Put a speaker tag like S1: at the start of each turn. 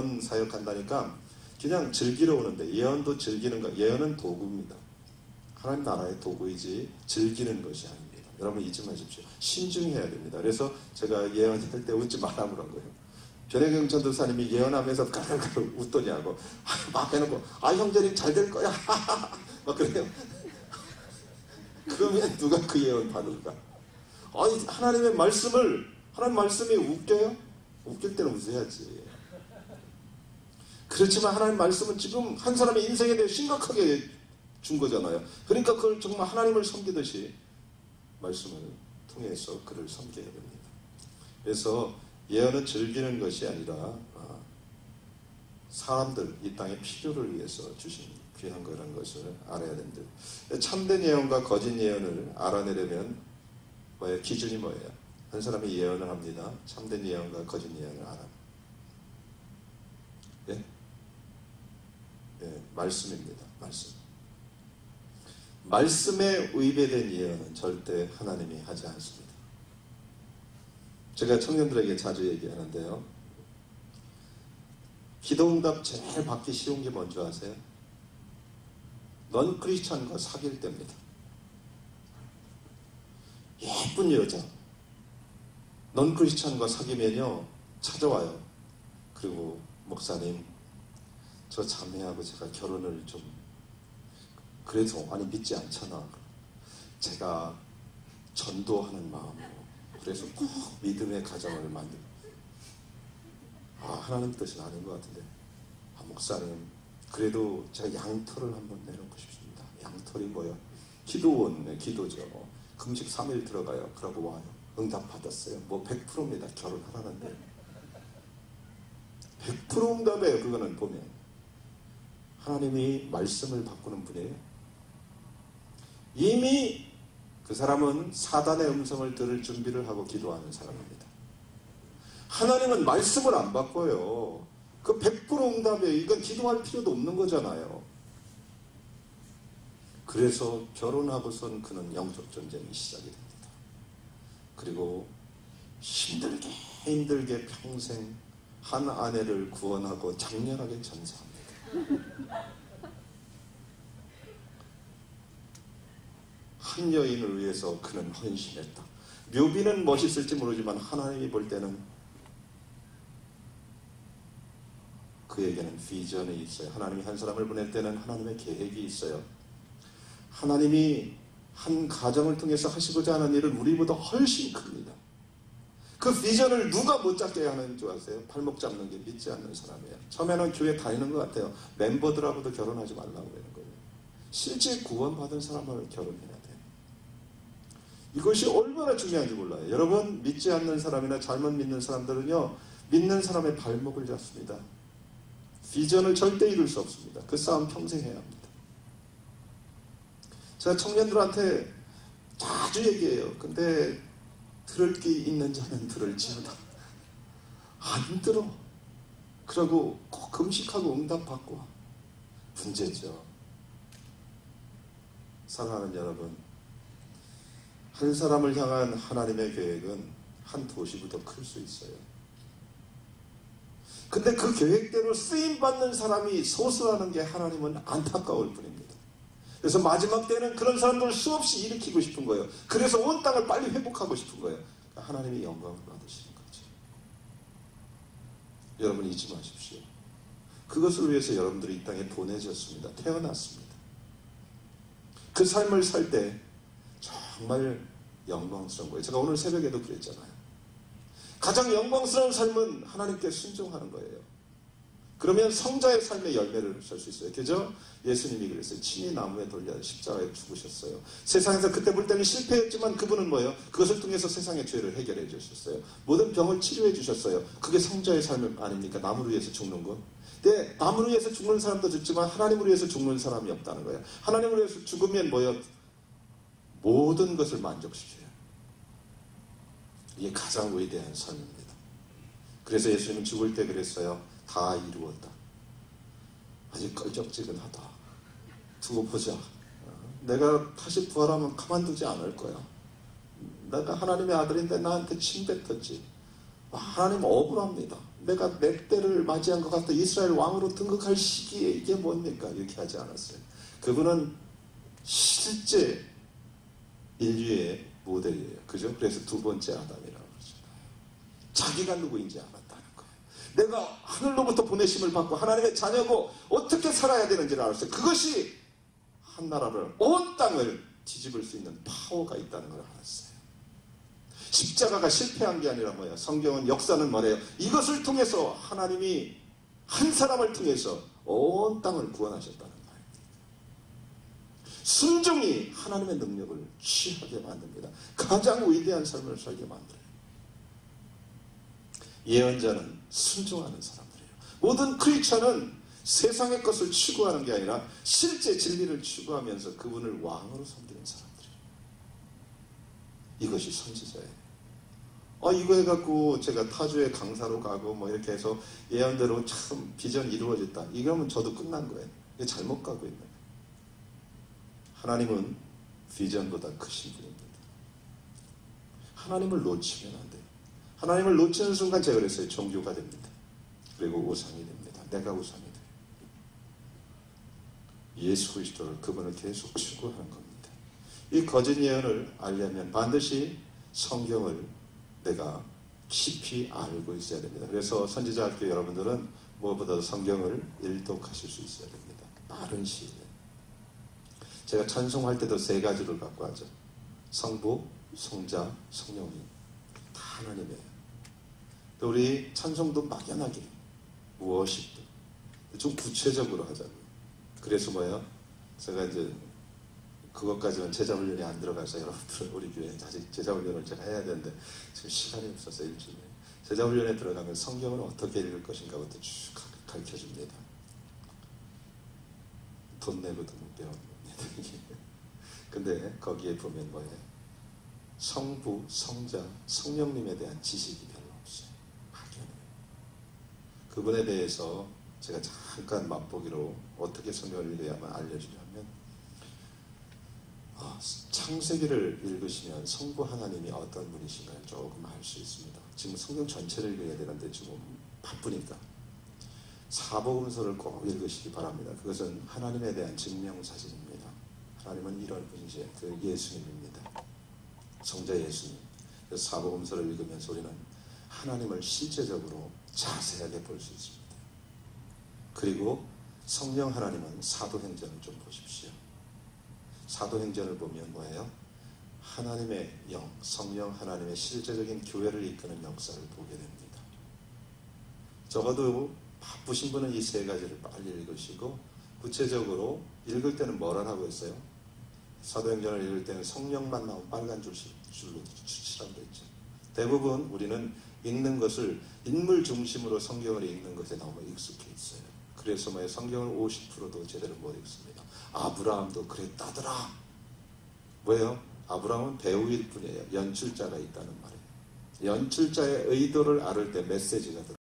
S1: 예언 사역한다니까 그냥 즐기러 오는데, 예언도 즐기는 거, 예언은 도구입니다. 하나님 나라의 도구이지 즐기는 것이 아닙니다. 여러분 잊지 마십시오. 신중해야 됩니다. 그래서 제가 예언할 때 웃지 말라 그런 거예요. 변혜경 전도사님이 예언하면서 가르르 웃더냐고 막 해놓고 형제님 잘 될 거야 막 그래요. 그러면 누가 그 예언 받을까? 하나님 말씀이 웃겨요? 웃길 때는 웃어야지. 그렇지만 하나님 말씀은 지금 한 사람의 인생에 대해 심각하게 준 거잖아요. 그러니까 그걸 정말 하나님을 섬기듯이 말씀을 통해서 그를 섬겨야 됩니다. 그래서 예언은 즐기는 것이 아니라 사람들, 이 땅의 필요를 위해서 주신 귀한 거라는 것을 알아야 됩니다. 참된 예언과 거짓 예언을 알아내려면 뭐예요? 기준이 뭐예요? 한 사람이 예언을 합니다. 참된 예언과 거짓 예언을 알아. 예? 예, 말씀입니다. 말씀에 위배된 예언은 절대 하나님이 하지 않습니다. 제가 청년들에게 자주 얘기하는데요. 기도응답 제일 받기 쉬운 게 뭔지 아세요? 넌 크리스찬과 사귈 때입니다. 예쁜 여자 넌 크리스찬과 사귀면요 찾아와요. 그리고 목사님 저 자매하고 제가 결혼을 좀 그래서 믿지 않잖아. 제가 전도하는 마음으로 그래서 꼭 믿음의 가정을 만들고 하나님 뜻은 아닌 것 같은데 목사님 그래도 제가 양털을 한번 내놓고 싶습니다. 양털이 뭐예요? 기도원, 기도죠. 금식 3일 들어가요. 그러고 와요. 응답 받았어요. 100%입니다. 결혼하라는데 100% 응답이에요. 그거는 보면 하나님이 말씀을 바꾸는 분이에요. 이미 그 사람은 사단의 음성을 들을 준비를 하고 기도하는 사람입니다. 하나님은 말씀을 안 바꿔요. 그 100% 응답이에요. 이건 기도할 필요도 없는 거잖아요. 그래서 결혼하고선 그는 영적 전쟁이 시작이 됩니다. 그리고 힘들게 평생 한 아내를 구원하고 장렬하게 전사합니다. 한 여인을 위해서 그는 헌신했다. 묘비는 멋있을지 모르지만 하나님이 볼 때는 그에게는 비전이 있어요. 하나님이 한 사람을 보낼 때는 하나님의 계획이 있어요. 하나님이 한 가정을 통해서 하시고자 하는 일은 우리보다 훨씬 큽니다. 그 비전을 누가 못 잡게 하는 줄 아세요? 발목 잡는 게 믿지 않는 사람이에요. 처음에는 교회 다니는 것 같아요. 멤버들하고도 결혼하지 말라고 그러는 거예요. 실제 구원받은 사람하고 결혼해야 돼요. 이것이 얼마나 중요한지 몰라요. 여러분 믿지 않는 사람이나 잘못 믿는 사람들은요 믿는 사람의 발목을 잡습니다. 비전을 절대 이룰 수 없습니다. 그 싸움 평생 해야 합니다. 제가 청년들한테 자주 얘기해요. 근데 들을 게 있는 자는 들을지어다. 안 들어. 그러고 꼭 금식하고 응답받고 문제죠. 사랑하는 여러분, 한 사람을 향한 하나님의 계획은 한 도시보다 클 수 있어요. 근데 그 계획대로 쓰임받는 사람이 소수라는 게 하나님은 안타까울 뿐입니다. 그래서 마지막 때는 그런 사람들을 수없이 일으키고 싶은 거예요. 그래서 온 땅을 빨리 회복하고 싶은 거예요. 하나님이 영광을 받으시는 거죠. 여러분 잊지 마십시오. 그것을 위해서 여러분들이 이 땅에 보내졌습니다. 태어났습니다. 그 삶을 살 때 정말 영광스러운 거예요. 제가 오늘 새벽에도 그랬잖아요. 가장 영광스러운 삶은 하나님께 순종하는 거예요. 그러면 성자의 삶의 열매를 살 수 있어요. 그죠? 예수님이 그랬어요. 친히 나무에 돌려 십자가에 죽으셨어요. 세상에서 그때 볼 때는 실패했지만 그분은 뭐예요? 그것을 통해서 세상의 죄를 해결해 주셨어요. 모든 병을 치료해 주셨어요. 그게 성자의 삶 아닙니까? 나무를 위해서 죽는 것. 근데 나무를 위해서 죽는 사람도 죽지만 하나님을 위해서 죽는 사람이 없다는 거예요. 하나님을 위해서 죽으면 뭐예요? 모든 것을 만족시켜요. 이게 가장 위대한 삶입니다. 그래서 예수님은 죽을 때 그랬어요. 다 이루었다. 아직 껄쩍지근하다. 두고 보자. 내가 다시 부활하면 가만두지 않을 거야. 내가 하나님의 아들인데 나한테 침 뱉었지. 하나님 억울합니다. 내가 내 때를 맞이한 것 같다. 이스라엘 왕으로 등극할 시기에 이게 뭡니까? 이렇게 하지 않았어요. 그분은 실제 인류의 모델이에요. 그죠? 그래서 두 번째 아담이라고 그러죠. 자기가 누구인지 알았다는 거예요. 내가 하늘로부터 보내심을 받고 하나님의 자녀고 어떻게 살아야 되는지를 알았어요. 그것이 한 나라를, 온 땅을 뒤집을 수 있는 파워가 있다는 걸 알았어요. 십자가가 실패한 게 아니라 뭐예요? 성경은, 역사는 뭐래요? 이것을 통해서 하나님이 한 사람을 통해서 온 땅을 구원하셨다는 거예요. 순종이 하나님의 능력을 취하게 만듭니다. 가장 위대한 삶을 살게 만들어요. 예언자는 순종하는 사람들이에요. 모든 크리스천은 세상의 것을 추구하는 게 아니라 실제 진리를 추구하면서 그분을 왕으로 섬기는 사람들이에요. 이것이 선지자예요. 이거 해갖고 제가 타주에 강사로 가고 뭐 이렇게 해서 예언대로 참 비전이 이루어졌다. 이러면 저도 끝난 거예요. 이게 잘못 가고 있는 거예요. 하나님은 비전보다 크신 분입니다. 하나님을 놓치면 안 돼요. 하나님을 놓치는 순간 제가 그랬어요. 종교가 됩니다. 그리고 우상이 됩니다. 내가 우상이 돼요. 예수 그리스도를, 그분을 계속 추구하는 겁니다. 이 거짓 예언을 알려면 반드시 성경을 내가 깊이 알고 있어야 됩니다. 그래서 선지자 학교 여러분들은 무엇보다도 성경을 일독하실 수 있어야 됩니다. 빠른 시일에. 제가 찬송할 때도 세 가지를 갖고 하죠. 성부, 성자, 성령님. 다 하나님이에요. 또 우리 찬송도 막연하게, 무엇이든 좀 구체적으로 하자고요. 그래서 뭐예요? 제가 이제 그것까지는 제자훈련이 안 들어가서 여러분들 우리 교회에 아직 제자훈련을 제가 해야 되는데 지금 시간이 없어서 일주일에 제자훈련에 들어가면 성경을 어떻게 읽을 것인가부터 쭉 가르쳐줍니다. 돈 내고도 못 배웁니다. 근데 거기에 보면 뭐예요? 성부, 성자, 성령님에 대한 지식이 별로 없어요. 막연해요. 그분에 대해서 제가 잠깐 맛보기로 어떻게 성경을 읽어야만 알려주냐면 창세기를 읽으시면 성부 하나님이 어떤 분이신가를 조금 알 수 있습니다. 지금 성경 전체를 읽어야 되는데 지금 바쁘니까 사복음서를 꼭 읽으시기 바랍니다. 그것은 하나님에 대한 증명사진입니다. 하나님은 이런 분이지, 그 예수님입니다. 성자 예수님. 그래서 사복음서를 읽으면서 우리는 하나님을 실제적으로 자세하게 볼 수 있습니다. 그리고 성령 하나님은 사도행전을 좀 보십시오. 사도행전을 보면 뭐예요? 하나님의 영, 성령 하나님의 실제적인 교회를 이끄는 역사를 보게 됩니다. 적어도 바쁘신 분은 이 세 가지를 빨리 읽으시고, 구체적으로 읽을 때는 뭐라 하고 있어요? 사도행전을 읽을 때는 성령만 나온 빨간 줄로 칠하고 있죠. 대부분 우리는 읽는 것을 인물 중심으로 성경을 읽는 것에 너무 익숙해 있어요. 그래서 뭐예요? 성경을 50%도 제대로 못 읽습니다. 아브라함도 그랬다더라. 뭐예요? 아브라함은 배우일 뿐이에요. 연출자가 있다는 말이에요. 연출자의 의도를 알을 때 메시지가 들어요.